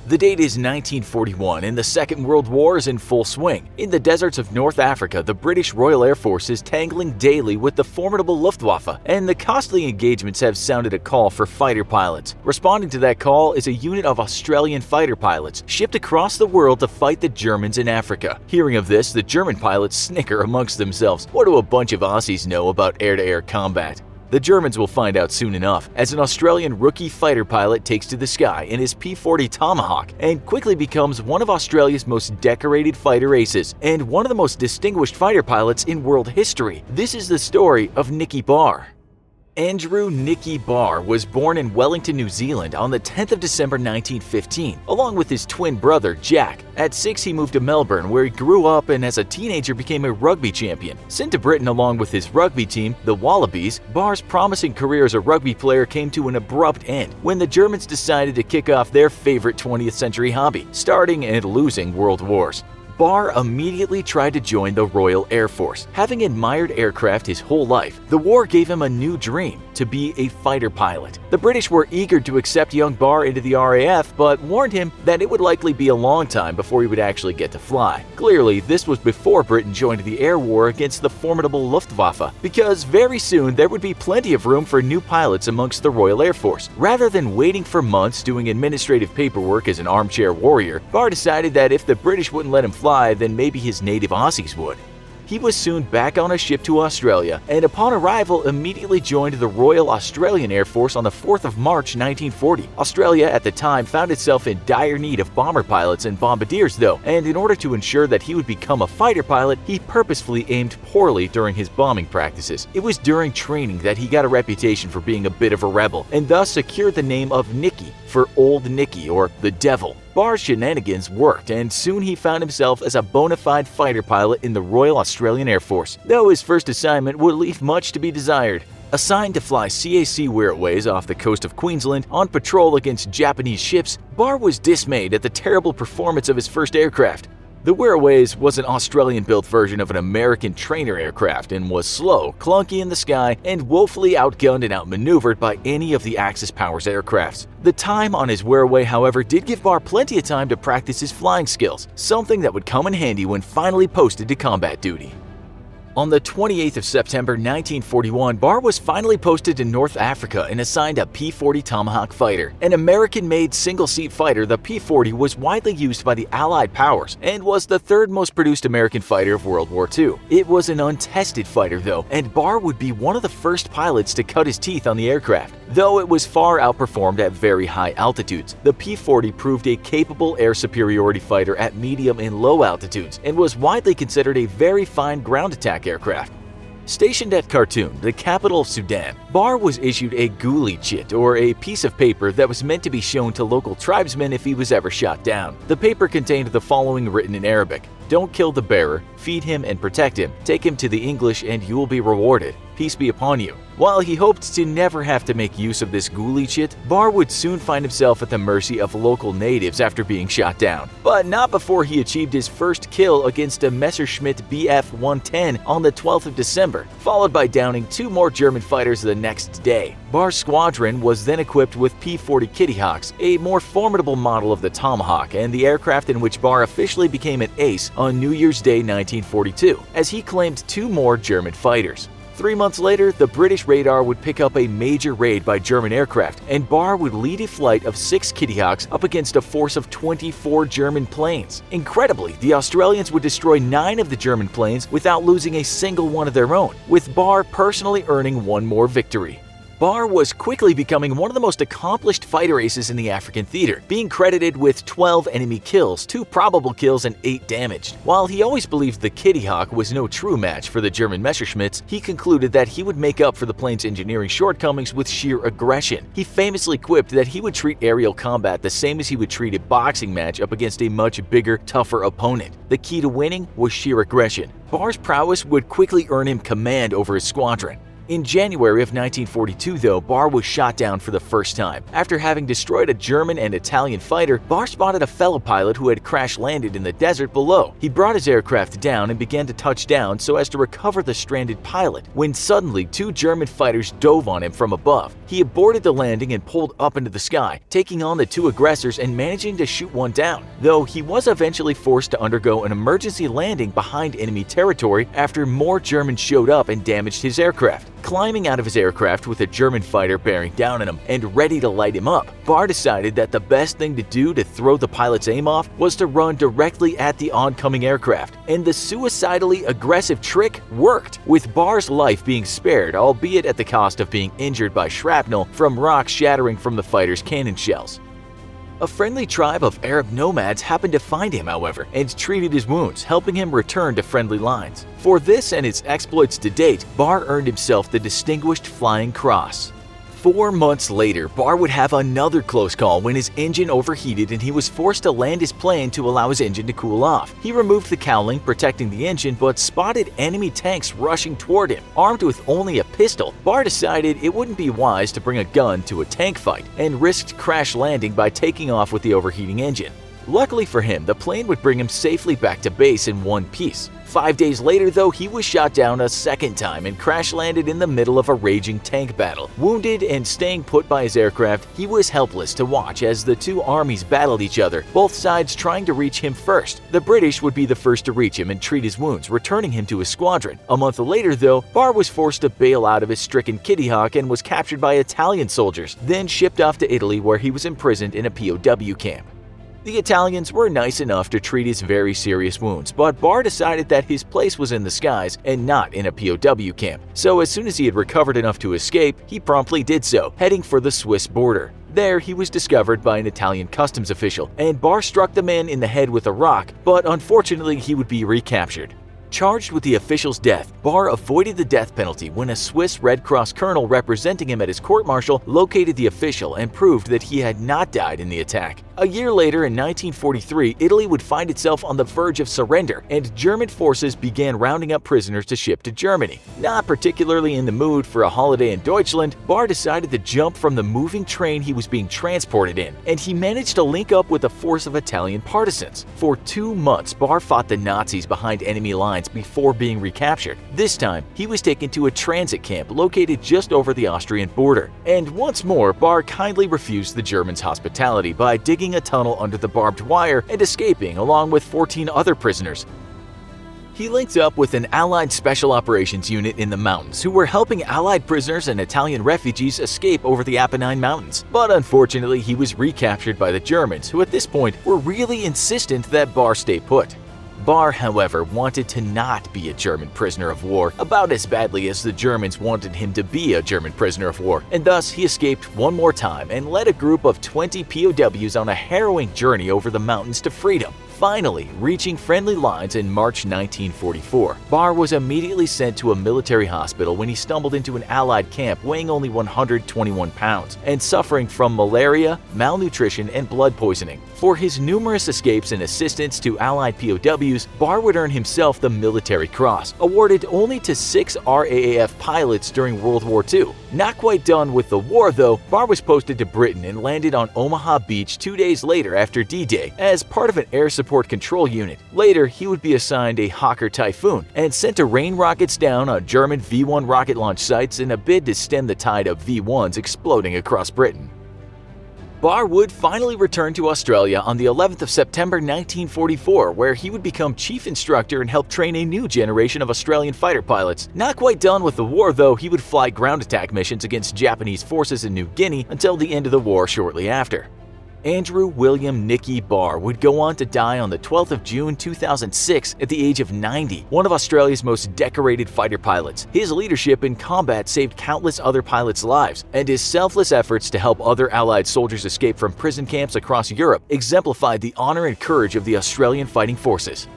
The date is 1941 and the Second World War is in full swing. In the deserts of North Africa, the British Royal Air Force is tangling daily with the formidable Luftwaffe, and the costly engagements have sounded a call for fighter pilots. Responding to that call is a unit of Australian fighter pilots shipped across the world to fight the Germans in Africa. Hearing of this, the German pilots snicker amongst themselves. What do a bunch of Aussies know about air-to-air combat? The Germans will find out soon enough, as an Australian rookie fighter pilot takes to the sky in his P40 Tomahawk and quickly becomes one of Australia's most decorated fighter aces and one of the most distinguished fighter pilots in world history. This is the story of Nicky Barr. Andrew Nicky Barr was born in Wellington, New Zealand on the 10th of December 1915, along with his twin brother, Jack. At 6, he moved to Melbourne, where he grew up and as a teenager became a rugby champion. Sent to Britain along with his rugby team, the Wallabies, Barr's promising career as a rugby player came to an abrupt end when the Germans decided to kick off their favorite 20th century hobby, starting and losing world wars. Barr immediately tried to join the Royal Air Force. Having admired aircraft his whole life, the war gave him a new dream: to be a fighter pilot. The British were eager to accept young Barr into the RAF, but warned him that it would likely be a long time before he would actually get to fly. Clearly, this was before Britain joined the air war against the formidable Luftwaffe, because very soon there would be plenty of room for new pilots amongst the Royal Air Force. Rather than waiting for months doing administrative paperwork as an armchair warrior, Barr decided that if the British wouldn't let him fly, then maybe his native Aussies would. He was soon back on a ship to Australia, and upon arrival immediately joined the Royal Australian Air Force on the 4th of March 1940. Australia at the time found itself in dire need of bomber pilots and bombardiers though, and in order to ensure that he would become a fighter pilot, he purposefully aimed poorly during his bombing practices. It was during training that he got a reputation for being a bit of a rebel, and thus secured the name of Nicky for Old Nicky or the Devil. Barr's shenanigans worked, and soon he found himself as a bona fide fighter pilot in the Royal Australian Air Force, though his first assignment would leave much to be desired. Assigned to fly CAC Wirraways off the coast of Queensland on patrol against Japanese ships, Barr was dismayed at the terrible performance of his first aircraft. The Wirraways was an Australian-built version of an American trainer aircraft and was slow, clunky in the sky, and woefully outgunned and outmaneuvered by any of the Axis Powers aircrafts. The time on his Wirraway, however, did give Barr plenty of time to practice his flying skills, something that would come in handy when finally posted to combat duty. On the 28th of September 1941, Barr was finally posted to North Africa and assigned a P40 Tomahawk fighter. An American-made single-seat fighter, the P40 was widely used by the Allied powers and was the third most produced American fighter of World War II. It was an untested fighter though, and Barr would be one of the first pilots to cut his teeth on the aircraft. Though it was far outperformed at very high altitudes, the P40 proved a capable air superiority fighter at medium and low altitudes and was widely considered a very fine ground attack aircraft. Stationed at Khartoum, the capital of Sudan, Barr was issued a Ghoulie Jet, or a piece of paper that was meant to be shown to local tribesmen if he was ever shot down. The paper contained the following written in Arabic: "Don't kill the bearer, feed him and protect him, take him to the English and you will be rewarded. Peace be upon you." While he hoped to never have to make use of this Ghoulie Jet, Barr would soon find himself at the mercy of local natives after being shot down. But not before he achieved his first kill against a Messerschmitt Bf-110 on the 12th of December, followed by downing 2 more German fighters the next day. Barr's squadron was then equipped with P40 Kitty Hawks, a more formidable model of the Tomahawk and the aircraft in which Barr officially became an ace on New Year's Day 1942, as he claimed 2 more German fighters. 3 months later, the British radar would pick up a major raid by German aircraft, and Barr would lead a flight of 6 Kitty Hawks up against a force of 24 German planes. Incredibly, the Australians would destroy 9 of the German planes without losing a single one of their own, with Barr personally earning 1 more victory. Barr was quickly becoming one of the most accomplished fighter aces in the African theater, being credited with 12 enemy kills, 2 probable kills, and 8 damaged. While he always believed the Kitty Hawk was no true match for the German Messerschmitts, he concluded that he would make up for the plane's engineering shortcomings with sheer aggression. He famously quipped that he would treat aerial combat the same as he would treat a boxing match up against a much bigger, tougher opponent. The key to winning was sheer aggression. Barr's prowess would quickly earn him command over his squadron. In January of 1942, though, Barr was shot down for the first time. After having destroyed a German and Italian fighter, Barr spotted a fellow pilot who had crash-landed in the desert below. He brought his aircraft down and began to touch down so as to recover the stranded pilot, when suddenly 2 German fighters dove on him from above. He aborted the landing and pulled up into the sky, taking on the 2 aggressors and managing to shoot one down, though he was eventually forced to undergo an emergency landing behind enemy territory after more Germans showed up and damaged his aircraft. Climbing out of his aircraft with a German fighter bearing down on him and ready to light him up, Barr decided that the best thing to do to throw the pilot's aim off was to run directly at the oncoming aircraft, and the suicidally aggressive trick worked, with Barr's life being spared, albeit at the cost of being injured by shrapnel from rocks shattering from the fighter's cannon shells. A friendly tribe of Arab nomads happened to find him, however, and treated his wounds, helping him return to friendly lines. For this and his exploits to date, Barr earned himself the Distinguished Flying Cross. 4 months later, Barr would have another close call when his engine overheated and he was forced to land his plane to allow his engine to cool off. He removed the cowling protecting the engine but spotted enemy tanks rushing toward him. Armed with only a pistol, Barr decided it wouldn't be wise to bring a gun to a tank fight and risked crash landing by taking off with the overheating engine. Luckily for him, the plane would bring him safely back to base in one piece. 5 days later, though, he was shot down a second time and crash-landed in the middle of a raging tank battle. Wounded and staying put by his aircraft, he was helpless to watch as the 2 armies battled each other, both sides trying to reach him first. The British would be the first to reach him and treat his wounds, returning him to his squadron. A month later, though, Barr was forced to bail out of his stricken Kitty Hawk and was captured by Italian soldiers, then shipped off to Italy where he was imprisoned in a POW camp. The Italians were nice enough to treat his very serious wounds, but Barr decided that his place was in the skies and not in a POW camp. So as soon as he had recovered enough to escape, he promptly did so, heading for the Swiss border. There, he was discovered by an Italian customs official, and Barr struck the man in the head with a rock, but unfortunately he would be recaptured. Charged with the official's death, Barr avoided the death penalty when a Swiss Red Cross colonel representing him at his court-martial located the official and proved that he had not died in the attack. A year later, in 1943, Italy would find itself on the verge of surrender, and German forces began rounding up prisoners to ship to Germany. Not particularly in the mood for a holiday in Deutschland, Barr decided to jump from the moving train he was being transported in, and he managed to link up with a force of Italian partisans. For 2 months, Barr fought the Nazis behind enemy lines before being recaptured. This time, he was taken to a transit camp located just over the Austrian border. And once more, Barr kindly refused the Germans' hospitality by digging a tunnel under the barbed wire and escaping along with 14 other prisoners. He linked up with an Allied Special Operations unit in the mountains who were helping Allied prisoners and Italian refugees escape over the Apennine Mountains. But unfortunately, he was recaptured by the Germans, who at this point were really insistent that Barr stay put. Barr, however, wanted to not be a German prisoner of war, about as badly as the Germans wanted him to be a German prisoner of war, and thus he escaped one more time and led a group of 20 POWs on a harrowing journey over the mountains to freedom. Finally, reaching friendly lines in March 1944, Barr was immediately sent to a military hospital when he stumbled into an Allied camp weighing only 121 pounds and suffering from malaria, malnutrition, and blood poisoning. For his numerous escapes and assistance to Allied POWs, Barr would earn himself the Military Cross, awarded only to 6 RAAF pilots during World War II. Not quite done with the war, though, Barr was posted to Britain and landed on Omaha Beach 2 days later after D-Day as part of an air support control unit. Later, he would be assigned a Hawker Typhoon and sent to rain rockets down on German V-1 rocket launch sites in a bid to stem the tide of V-1s exploding across Britain. Barr would finally return to Australia on the 11th of September 1944, where he would become chief instructor and help train a new generation of Australian fighter pilots. Not quite done with the war, though, he would fly ground attack missions against Japanese forces in New Guinea until the end of the war shortly after. Andrew William Nicky Barr would go on to die on the 12th of June 2006 at the age of 90, one of Australia's most decorated fighter pilots. His leadership in combat saved countless other pilots' lives, and his selfless efforts to help other Allied soldiers escape from prison camps across Europe exemplified the honor and courage of the Australian fighting forces.